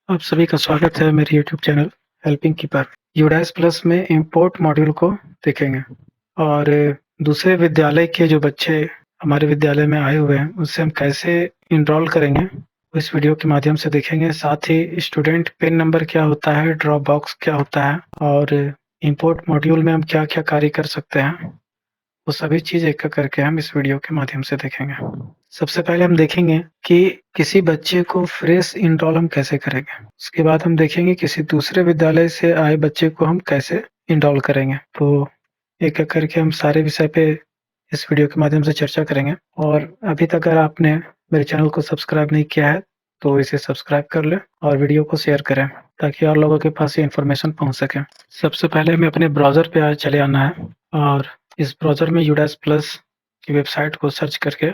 आप सभी का स्वागत है मेरे YouTube channel helping keeper. UDISE plus में इंपोर्ट मॉड्यूल को देखेंगे और दूसरे विद्यालय के जो बच्चे हमारे विद्यालय में आए हुए हैं उससे हम कैसे इनरोल करेंगे इस वीडियो के माध्यम से देखेंगे। साथ ही स्टूडेंट पिन नंबर क्या होता है, ड्रॉप बॉक्स क्या होता है और इंपोर्ट मॉड्यूल में हम क्या-क्या कार्य कर सकते हैं, वो सभी चीज़ एक-एक करके हम इस वीडियो के माध्यम से देखेंगे। सबसे पहले हम देखेंगे कि किसी बच्चे को फ्रेश इनरोल हम कैसे करेंगे। उसके बाद हम देखेंगे किसी दूसरे विद्यालय से आए बच्चे को हम कैसे इनरोल करेंगे। तो एक-एक करके हम सारे विषय पे इस वीडियो के माध्यम से चर्चा करेंगे और अभी तक अगर आपने मेरे चैनल को सब्सक्राइब नहीं किया है तो इसे सब्सक्राइब कर लें और वीडियो को शेयर करें ताकि और लोगों के पास ये इन्फॉर्मेशन पहुँच सके। सबसे पहले हमें अपने ब्राउज़र पे चले आना है और इस ब्राउज़र में यूडाइस प्लस की वेबसाइट को सर्च करके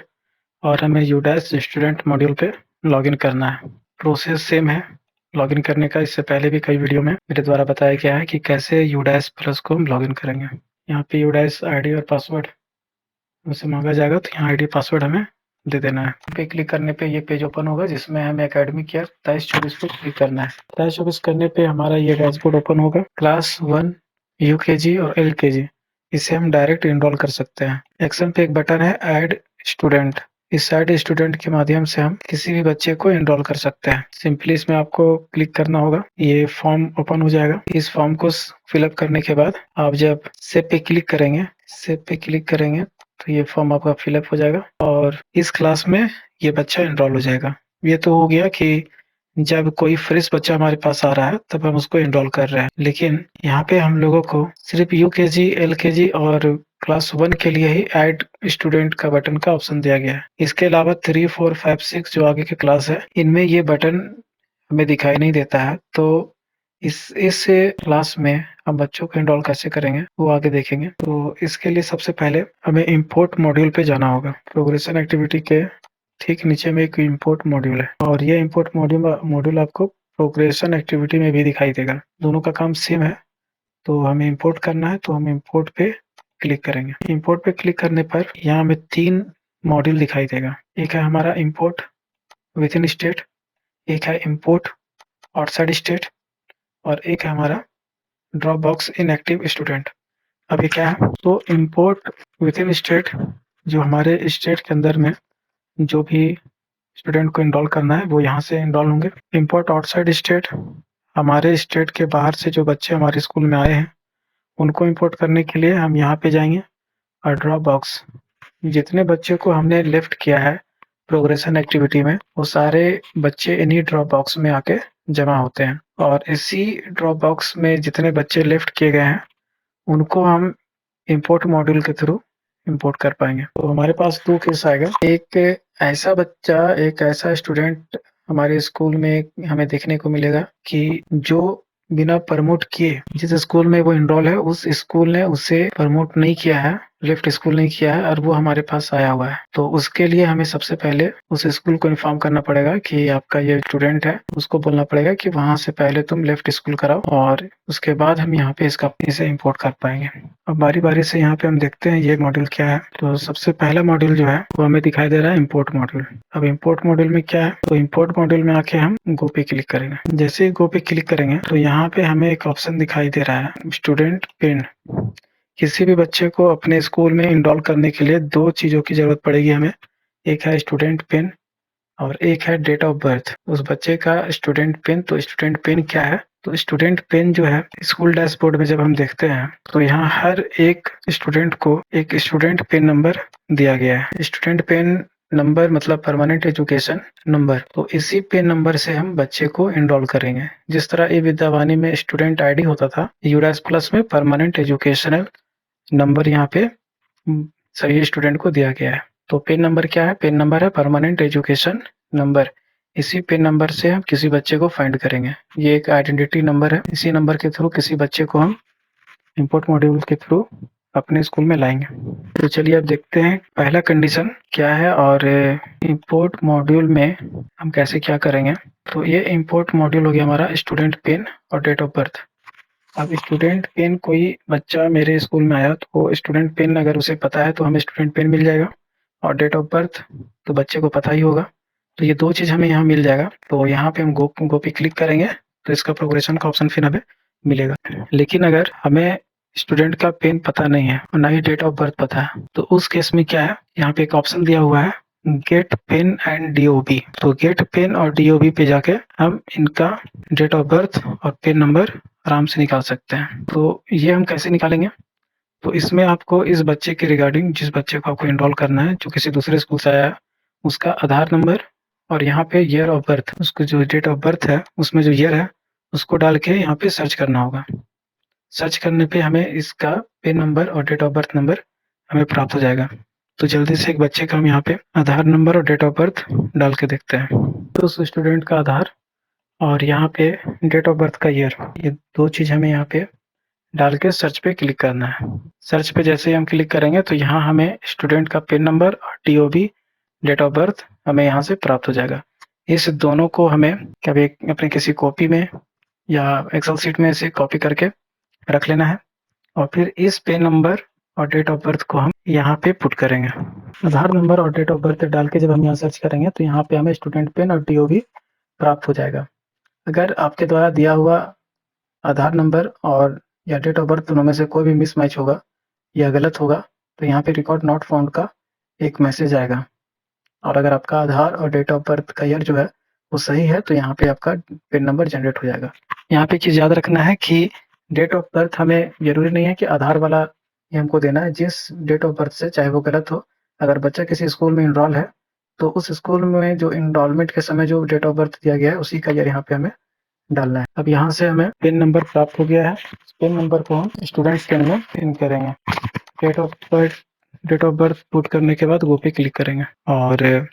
और हमें यूडाइस स्टूडेंट मॉड्यूल पे लॉगिन करना है। प्रोसेस सेम है लॉगिन करने का। इससे पहले भी कई वीडियो में मेरे द्वारा बताया गया है कि कैसे यूडाइस प्लस को हम लॉगिन करेंगे। यहाँ पे यूडाइस आईडी और पासवर्ड हमसे मांगा जाएगा तो यहाँ आईडी पासवर्ड हमें दे देना है। पे क्लिक करने पे ये पेज ओपन होगा जिसमें हमें एकेडमिक ईयर 23-24 को क्लिक करना है। 23-24 करने पे हमारा ये डैशबोर्ड ओपन होगा। क्लास 1 यूकेजी और एलकेजी इसे हम डायरेक्ट इनरोल कर सकते हैं। एक्शन पे एक बटन है ऐड स्टूडेंट। इस ऐड स्टूडेंट के माध्यम से हम किसी भी बच्चे को इनरोल कर सकते हैं। सिंपली इसमें आपको क्लिक करना होगा, ये फॉर्म ओपन हो जाएगा। इस फॉर्म को फिलअप करने के बाद आप जब सेव पे क्लिक करेंगे तो ये फॉर्म आपका फिलअप हो जाएगा और इस क्लास में ये बच्चा इनरोल हो जाएगा। ये तो हो गया कि जब कोई फ्रेश बच्चा हमारे पास आ रहा है तब हम उसको इनरोल कर रहे हैं, लेकिन यहाँ पे हम लोगों को सिर्फ यूकेजी, एलकेजी और क्लास 1 के लिए ही ऐड स्टूडेंट का बटन का ऑप्शन दिया गया है। इसके अलावा 3, 4, 5, 6 जो आगे के क्लास है इनमें ये बटन हमें दिखाई नहीं देता है। तो इस क्लास में हम बच्चों को इनरोल कैसे करेंगे वो आगे देखेंगे। तो इसके लिए सबसे पहले हमें इंपोर्ट मॉड्यूल पे जाना होगा। प्रोग्रेशन एक्टिविटी के ठीक नीचे में एक इंपोर्ट मॉड्यूल है और ये इंपोर्ट मॉड्यूल आपको प्रोग्रेशन एक्टिविटी में भी दिखाई देगा। दोनों का काम सेम है। तो हमें इंपोर्ट करना है तो हम इंपोर्ट पे क्लिक करेंगे। इंपोर्ट पे क्लिक करने पर यहाँ हमें 3 मॉड्यूल दिखाई देगा। एक है हमारा इंपोर्ट विद इन स्टेट, एक है इंपोर्ट आउटसाइड स्टेट और एक है हमारा ड्रॉप बॉक्स इनएक्टिव स्टूडेंट। अब ये क्या है? तो इंपोर्ट विद इन स्टेट जो हमारे स्टेट के अंदर में जो भी स्टूडेंट को इनरोल करना है वो यहाँ से इनरोल होंगे। इंपोर्ट आउटसाइड स्टेट हमारे स्टेट के बाहर से जो बच्चे हमारे स्कूल में आए हैं उनको इंपोर्ट करने के लिए हम यहाँ पे जाएंगे और ड्रॉप बॉक्स जितने बच्चे को हमने लेफ्ट किया है प्रोग्रेशन एक्टिविटी में वो सारे बच्चे इन्हीं ड्रॉप बॉक्स में आके जमा होते हैं और इसी ड्रॉप बॉक्स में जितने बच्चे लेफ्ट किए गए हैं उनको हम इंपोर्ट मॉड्यूल के थ्रू इंपोर्ट कर पाएंगे। तो हमारे पास 2 केस आएगा। एक ऐसा स्टूडेंट हमारे स्कूल में हमें देखने को मिलेगा कि जो बिना प्रमोट किए जिस स्कूल में वो इनरोल है उस स्कूल ने उसे प्रमोट नहीं किया है, लेफ्ट स्कूल नहीं किया है और वो हमारे पास आया हुआ है। तो उसके लिए हमें सबसे पहले उस स्कूल को इन्फॉर्म करना पड़ेगा कि आपका ये स्टूडेंट है। उसको बोलना पड़ेगा कि वहाँ से पहले तुम लेफ्ट स्कूल कराओ और उसके बाद हम यहाँ पे इसे इंपोर्ट कर पाएंगे। अब बारी-बारी से यहाँ पे हम देखते हैं ये मॉड्यूल क्या है। तो सबसे पहला मॉड्यूल जो है वो हमें दिखाई दे रहा है इंपोर्ट मॉड्यूल। अब इंपोर्ट मॉड्यूल में क्या है? तो इंपोर्ट मॉड्यूल में आके हम गो पे क्लिक करेंगे। जैसे ही गो पे क्लिक करेंगे तो यहाँ पे हमें एक ऑप्शन दिखाई दे रहा है स्टूडेंट पिन। किसी भी बच्चे को अपने स्कूल में इनरोल करने के लिए 2 चीज़ों की ज़रूरत पड़ेगी हमें। एक है स्टूडेंट पिन और एक है डेट ऑफ बर्थ। उस बच्चे का स्टूडेंट पिन। तो स्टूडेंट पिन क्या है? तो स्टूडेंट पिन जो है स्कूल डैशबोर्ड में जब हम देखते हैं तो यहाँ हर एक स्टूडेंट को एक स्टूडेंट पिन नंबर दिया गया है। स्टूडेंट पिन नंबर मतलब परमानेंट एजुकेशन नंबर। तो इसी पिन नंबर से हम बच्चे को इनरोल करेंगे। जिस तरह ई विद्यावाणी में स्टूडेंट आईडी होता था, यूडाइस प्लस में परमानेंट एजुकेशनल नंबर यहाँ पे सभी स्टूडेंट को दिया गया है। तो पिन नंबर क्या है? पिन नंबर है परमानेंट एजुकेशन नंबर। इसी पिन नंबर से हम किसी बच्चे को फाइंड करेंगे। ये एक आइडेंटिटी नंबर है। इसी नंबर के थ्रू किसी बच्चे को हम इंपोर्ट मॉड्यूल के थ्रू अपने स्कूल में लाएंगे। तो चलिए अब देखते हैं पहला कंडीशन क्या है और इंपोर्ट मॉड्यूल में हम कैसे क्या करेंगे। तो ये इंपोर्ट मॉड्यूल हो गया हमारा स्टूडेंट पिन और डेट ऑफ बर्थ। अब स्टूडेंट पिन कोई बच्चा मेरे स्कूल में आया तो स्टूडेंट पिन अगर उसे पता है तो हमें स्टूडेंट पिन मिल जाएगा और डेट ऑफ बर्थ तो बच्चे को पता ही होगा तो ये 2 चीज़ हमें यहाँ मिल जाएगा। तो यहाँ पे हम गो पे क्लिक करेंगे तो इसका प्रोग्रेशन का ऑप्शन फिर हमें मिलेगा। लेकिन अगर हमें स्टूडेंट का पिन पता नहीं है और ना ही डेट ऑफ बर्थ पता है, तो उस केस में क्या है, यहाँ पे एक ऑप्शन दिया हुआ है गेट पिन एंड डीओबी। तो गेट पिन और डीओबी पे जाके हम इनका डेट ऑफ बर्थ और पिन नंबर आराम से निकाल सकते हैं। तो ये हम कैसे निकालेंगे? तो इसमें आपको इस बच्चे के रिगार्डिंग, जिस बच्चे को आपको एनरोल करना है, जो किसी दूसरे स्कूल से आया है, उसका आधार नंबर और यहाँ पे ईयर ऑफ बर्थ, उसको जो डेट ऑफ बर्थ है उसमें जो ईयर है उसको डाल के यहाँ पे सर्च करना होगा। सर्च करने पे हमें इसका पिन नंबर और डेट ऑफ बर्थ नंबर हमें प्राप्त हो जाएगा। तो जल्दी से एक बच्चे का हम यहाँ पे आधार नंबर और डेट ऑफ बर्थ डाल के देखते हैं। तो उस स्टूडेंट का आधार और यहाँ पे डेट ऑफ बर्थ का ईयर, ये 2 चीज़ हमें यहाँ पे डाल के सर्च पे क्लिक करना है। सर्च पे जैसे ही हम क्लिक करेंगे तो यहाँ हमें स्टूडेंट का पिन नंबर और टीओबी डेट ऑफ बर्थ हमें यहाँ से प्राप्त हो जाएगा। इस दोनों को हमें कभी अपने किसी कॉपी में या एक्सेल शीट में से कॉपी करके रख लेना है और फिर इस पिन नंबर और डेट ऑफ बर्थ को हम यहाँ पे पुट करेंगे। आधार नंबर और डेट ऑफ बर्थ डाल के जब हम यहाँ सर्च करेंगे तो यहाँ पे हमें स्टूडेंट पिन और टीओबी प्राप्त हो जाएगा। अगर आपके द्वारा दिया हुआ आधार नंबर और या डेट ऑफ बर्थ दोनों में से कोई भी मिसमैच होगा या गलत होगा तो यहाँ पे रिकॉर्ड नॉट फाउंड का एक मैसेज आएगा। और अगर आपका आधार और डेट ऑफ बर्थ का ईयर जो है वो सही है तो यहाँ पे आपका पिन नंबर जनरेट हो जाएगा। यहाँ पे चीज़ याद रखना है कि डेट ऑफ बर्थ हमें ज़रूरी नहीं है कि आधार वाला ही हमको देना है। जिस डेट ऑफ बर्थ से चाहे वो गलत हो, अगर बच्चा किसी स्कूल में इनरोल है तो उस स्कूल में जो इनरोलमेंट के समय जो डेट ऑफ बर्थ दिया गया है उसी का ईयर यहाँ पे हमें डालना है। अब यहाँ से हमें पिन नंबर प्राप्त हो गया है। पिन नंबर को हम स्टूडेंट पिन में पिन करेंगे। डेट ऑफ बर्थ पुट करने के बाद गो पे क्लिक करेंगे और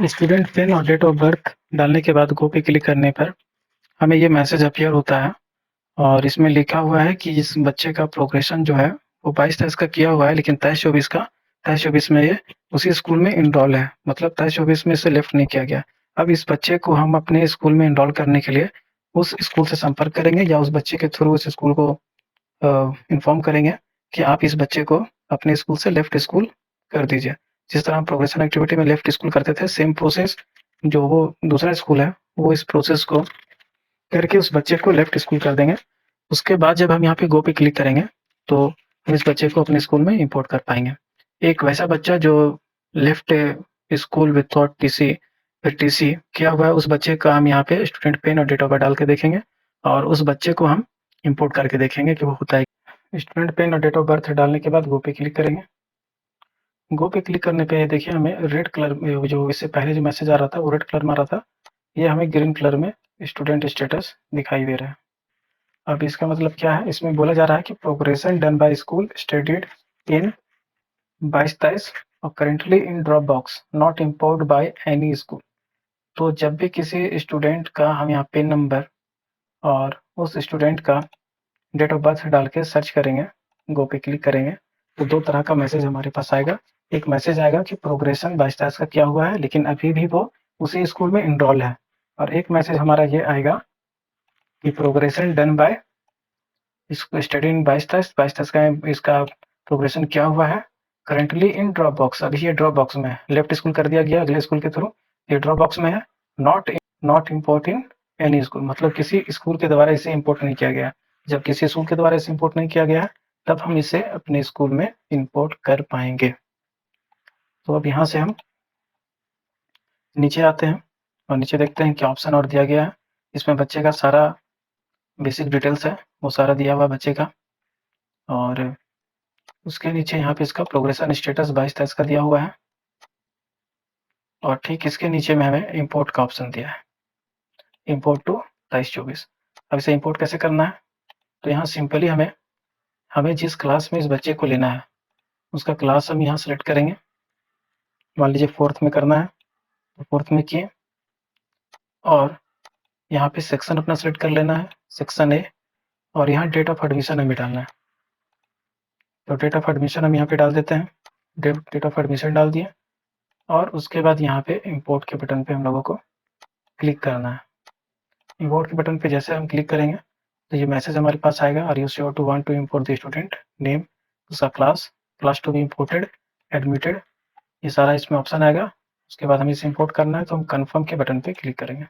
स्टूडेंट पिन और डेट ऑफ बर्थ डालने के बाद गो पे क्लिक करने पर हमें ये मैसेज अपीयर होता है और इसमें लिखा हुआ है कि इस बच्चे का प्रोग्रेशन जो है वो 22-23 का किया हुआ है, लेकिन 23-24 में ये उसी स्कूल में इनरोल है, मतलब 23-24 में इसे लेफ्ट नहीं किया गया। अब इस बच्चे को हम अपने स्कूल में इनरोल करने के लिए उस स्कूल से संपर्क करेंगे या उस बच्चे के थ्रू उस स्कूल को इन्फॉर्म करेंगे कि आप इस बच्चे को अपने स्कूल से लेफ्ट स्कूल कर दीजिए। जिस तरह हम प्रोग्रेशन एक्टिविटी में लेफ्ट स्कूल करते थे, सेम प्रोसेस जो वो दूसरा स्कूल है वो इस प्रोसेस को करके उस बच्चे को लेफ्ट स्कूल कर देंगे। उसके बाद जब हम यहाँ पे गो पे क्लिक करेंगे तो हम इस बच्चे को अपने स्कूल में इंपोर्ट कर पाएंगे। एक वैसा बच्चा जो लेफ्ट स्कूल विथआउट टीसी फिर टीसी किया हुआ है, उस बच्चे का हम यहाँ पे स्टूडेंट पिन और डेट ऑफ बर्थ डाल के देखेंगे और उस बच्चे को हम इंपोर्ट करके देखेंगे कि वो होता है। स्टूडेंट पिन और डेट ऑफ बर्थ डालने के बाद गो पे क्लिक करेंगे। गो पे क्लिक करने पे देखिए हमें रेड कलर में, जो इससे पहले जो मैसेज आ रहा था वो रेड कलर में आ रहा था, ये हमें ग्रीन कलर में स्टूडेंट स्टेटस दिखाई दे रहा है। अब इसका मतलब क्या है? इसमें बोला जा रहा है कि progression done by school studied in 22-23 और currently in drop box not import by any school. तो जब भी किसी स्टूडेंट का हम यहाँ पिन नंबर और उस स्टूडेंट का डेट ऑफ बर्थ डाल के सर्च करेंगे, गो पे क्लिक करेंगे, तो 2 तरह का मैसेज हमारे पास आएगा। एक मैसेज आएगा कि प्रोग्रेशन 22-23 का किया हुआ है लेकिन अभी भी वो उसी स्कूल में इनरोल है, और एक मैसेज हमारा ये आएगा कि progression done by study in 22-23 का इसका प्रोग्रेशन क्या हुआ है, करंटली इन ड्रॉप बॉक्स, अभी ये ड्रॉप बॉक्स में है, लेफ्ट स्कूल कर दिया गया अगले स्कूल के थ्रू, ये ड्रॉप बॉक्स में है, not import in any school, मतलब किसी स्कूल के द्वारा इसे इम्पोर्ट नहीं किया गया। जब किसी स्कूल के द्वारा इसे इम्पोर्ट नहीं किया गया तब हम इसे अपने स्कूल में इम्पोर्ट कर पाएंगे। तो अब यहाँ से हम नीचे आते हैं और नीचे देखते हैं क्या ऑप्शन और दिया गया है। इसमें बच्चे का सारा बेसिक डिटेल्स है, वो सारा दिया हुआ बच्चे का, और उसके नीचे यहाँ पे इसका प्रोग्रेशन स्टेटस 22-23 का दिया हुआ है और ठीक इसके नीचे में हमें इंपोर्ट का ऑप्शन दिया है, इंपोर्ट टू 23-24। अब इसे इंपोर्ट कैसे करना है? तो यहाँ सिंपली हमें जिस क्लास में इस बच्चे को लेना है उसका क्लास हम यहाँ सेलेक्ट करेंगे। मान लीजिए 4th में करना है तो 4th में किए, और यहाँ पे सेक्शन अपना सेलेक्ट कर लेना है, सेक्शन ए, और यहाँ डेट ऑफ एडमिशन हमें डालना है। तो डेट ऑफ एडमिशन हम यहाँ पे डाल देते हैं, डेट ऑफ एडमिशन डाल दिए, और उसके बाद यहाँ पे इंपोर्ट के बटन पे हम लोगों को क्लिक करना है। इंपोर्ट के बटन पे जैसे हम क्लिक करेंगे तो ये मैसेज हमारे पास आएगा, are you sure to want to import the student name, उसका class to be imported, admitted, ये सारा इसमें ऑप्शन आएगा। उसके बाद हमें इसे इंपोर्ट करना है, तो हम कन्फर्म के बटन पे क्लिक करेंगे।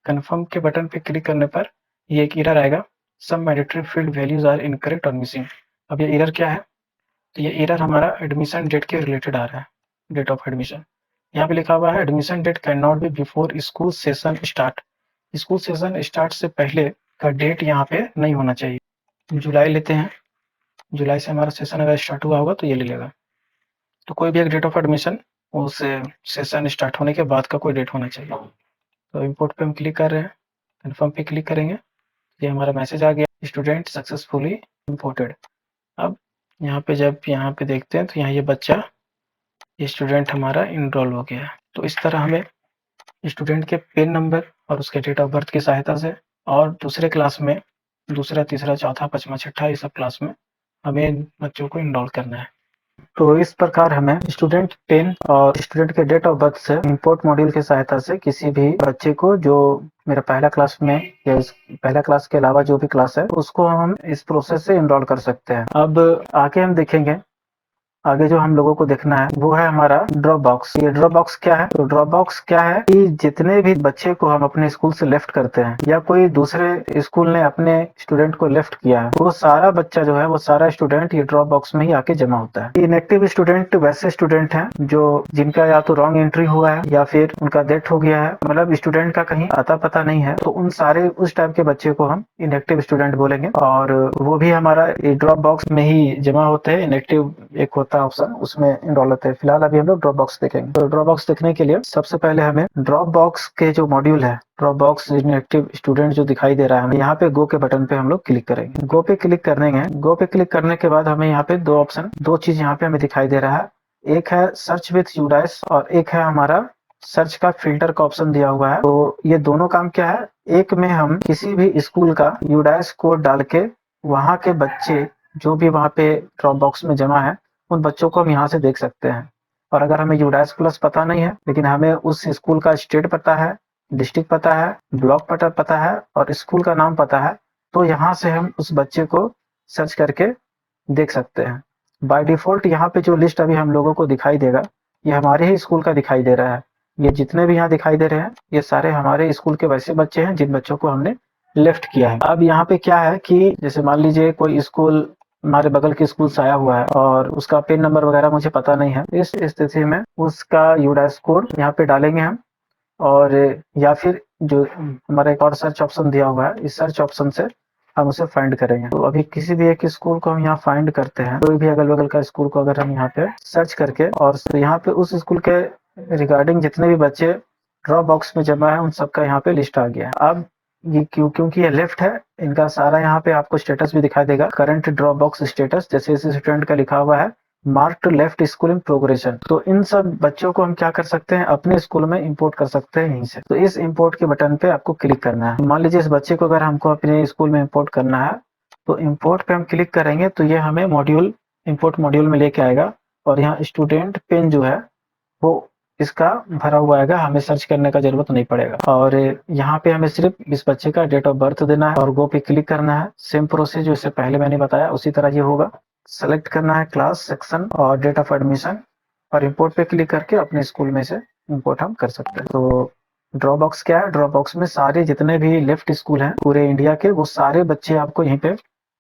कन्फर्म के बटन पे क्लिक करने पर ये एक एरर आएगा, some mandatory field values are incorrect और मिसिंग। अब ये एरर क्या है? तो ये एरर हमारा एडमिशन डेट के रिलेटेड आ रहा है, डेट ऑफ एडमिशन। यहाँ पे लिखा हुआ है admission date can not be before school session start. School session start से पहले का डेट यहाँ पे नहीं होना चाहिए। जुलाई लेते हैं, जुलाई से हमारा सेशन अगर स्टार्ट हुआ होगा तो ये ले लेगा। तो कोई भी एक डेट ऑफ एडमिशन उस सेशन स्टार्ट होने के बाद का कोई डेट होना चाहिए। तो इंपोर्ट पे हम क्लिक कर रहे हैं, कन्फर्म पे क्लिक करेंगे, ये हमारा मैसेज आ गया, स्टूडेंट सक्सेसफुली इंपोर्टेड। अब यहाँ पे जब यहाँ पे देखते हैं तो यहाँ ये बच्चा, ये स्टूडेंट हमारा इनरोल हो गया है। तो इस तरह हमें स्टूडेंट के पिन नंबर और उसके डेट ऑफ बर्थ की सहायता से और दूसरे क्लास में, दूसरा, तीसरा, चौथा, पाँचवा, छठा, ये सब क्लास में हमें बच्चों को इनरोल करना है। तो इस प्रकार हमें स्टूडेंट पिन और स्टूडेंट के डेट ऑफ बर्थ से इंपोर्ट मॉड्यूल की सहायता से किसी भी बच्चे को, जो मेरा पहला क्लास में या इस पहला क्लास के अलावा जो भी क्लास है, उसको हम इस प्रोसेस से इनरोल कर सकते हैं। अब आगे हम देखेंगे, आगे जो हम लोगों को देखना है वो है हमारा ड्रॉप बॉक्स। ये ड्रॉप बॉक्स क्या है? तो ड्रॉप बॉक्स क्या है कि जितने भी बच्चे को हम अपने स्कूल से लेफ्ट करते हैं या कोई दूसरे स्कूल ने अपने स्टूडेंट को लेफ्ट किया है, वो सारा बच्चा जो है, वो सारा स्टूडेंट ये ड्रॉप बॉक्स में ही आके जमा होता है। इनएक्टिव स्टूडेंट वैसे स्टूडेंट हैं जो जिनका या तो रॉन्ग एंट्री हुआ है या फिर उनका डेथ हो गया है, मतलब स्टूडेंट का कहीं अता पता नहीं है, तो उन सारे उस टाइप के बच्चे को हम इनएक्टिव स्टूडेंट बोलेंगे और वो भी हमारा ड्रॉप बॉक्स में ही जमा होते हैं। इनएक्टिव एक होता है ऑप्शन, उसमें इनरोल होते हैं। फिलहाल अभी हम लोग ड्रॉप बॉक्स देखेंगे। तो ड्रॉप बॉक्स देखने के लिए सबसे पहले हमें ड्रॉप बॉक्स के जो मॉड्यूल है, ड्रॉप बॉक्स इनएक्टिव स्टूडेंट जो दिखाई दे रहा है, यहाँ पे गो के बटन पे हम लोग क्लिक करेंगे। गो पे क्लिक करेंगे, गो पे क्लिक करने के बाद हमें यहाँ पे दो ऑप्शन, दो चीज यहाँ पे हमें दिखाई दे रहा है। एक है सर्च विथ यूडाइस और एक है हमारा सर्च का फिल्टर का ऑप्शन दिया हुआ है। तो ये दोनों काम क्या है? एक में हम किसी भी स्कूल का यूडाइस कोड डाल के वहाँ के बच्चे जो भी वहाँ पे ड्रॉप बॉक्स में जमा है, उन बच्चों को हम यहाँ से देख सकते हैं। और अगर हमें यूडाइस प्लस पता नहीं है, लेकिन हमें उस स्कूल का स्टेट पता है, डिस्ट्रिक्ट पता है, ब्लॉक पता है और स्कूल का नाम पता है, तो यहाँ से हम उस बच्चे को सर्च करके देख सकते हैं। बाय डिफॉल्ट यहाँ पे जो लिस्ट अभी हम लोगों को दिखाई देगा, ये हमारे ही स्कूल का दिखाई दे रहा है। ये जितने भी यहाँ दिखाई दे रहे हैं, ये सारे हमारे स्कूल के वैसे बच्चे हैं जिन बच्चों को हमने लेफ्ट किया है। अब यहाँ पे क्या है कि जैसे मान लीजिए कोई स्कूल हमारे बगल के स्कूल से आया हुआ है और उसका पिन नंबर वगैरह मुझे पता नहीं है, इस स्थिति में उसका यूडाइस कोड यहाँ पे डालेंगे हम, और या फिर जो हमारा एक और सर्च ऑप्शन दिया हुआ है, इस सर्च ऑप्शन से हम उसे फाइंड करेंगे। तो अभी किसी भी एक स्कूल को हम यहाँ फाइंड करते हैं, कोई भी अगल बगल का स्कूल को अगर हम यहाँ पे सर्च करके, और यहाँ पे उस स्कूल के रिगार्डिंग जितने भी बच्चे ड्रॉप बॉक्स में जमा है, उन सबका यहाँ पे लिस्ट आ गया है। अब ये क्योंकि ये लेफ्ट है, इनका सारा यहाँ पे आपको स्टेटस भी दिखाई देगा, करंट ड्रॉप बॉक्स स्टेटस, जैसे इस स्टूडेंट का लिखा हुआ है मार्क्ड लेफ्ट स्कूल इन प्रोग्रेशन। तो इन सब बच्चों को हम क्या कर सकते हैं? अपने स्कूल में इंपोर्ट कर सकते हैं यहीं से। तो इस इंपोर्ट के बटन पे आपको क्लिक करना है। मान लीजिए इस बच्चे को अगर हमको अपने स्कूल में इंपोर्ट करना है, तो इंपोर्ट पे हम क्लिक करेंगे तो ये हमें मॉड्यूल, इंपोर्ट मॉड्यूल में लेके आएगा और यहाँ स्टूडेंट पिन जो है वो इसका भरा हुआ आएगा, हमें सर्च करने का जरूरत नहीं पड़ेगा। और यहाँ पे हमें सिर्फ इस बच्चे का डेट ऑफ बर्थ देना है और गो पे क्लिक करना है। सेम प्रोसेस जैसे पहले मैंने बताया उसी तरह ये होगा। सेलेक्ट करना है क्लास, सेक्शन और डेट ऑफ एडमिशन और इंपोर्ट पे क्लिक करके अपने स्कूल में से इंपोर्ट हम कर सकते हैं। तो ड्रॉप बॉक्स क्या है? ड्रॉप बॉक्स में सारे जितने भी लेफ्ट स्कूल हैं पूरे इंडिया के, वो सारे बच्चे आपको यहीं पे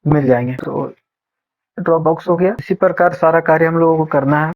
मिल जाएंगे। तो ड्रॉप बॉक्स हो गया। इसी प्रकार सारा कार्य हम लोगों को करना है।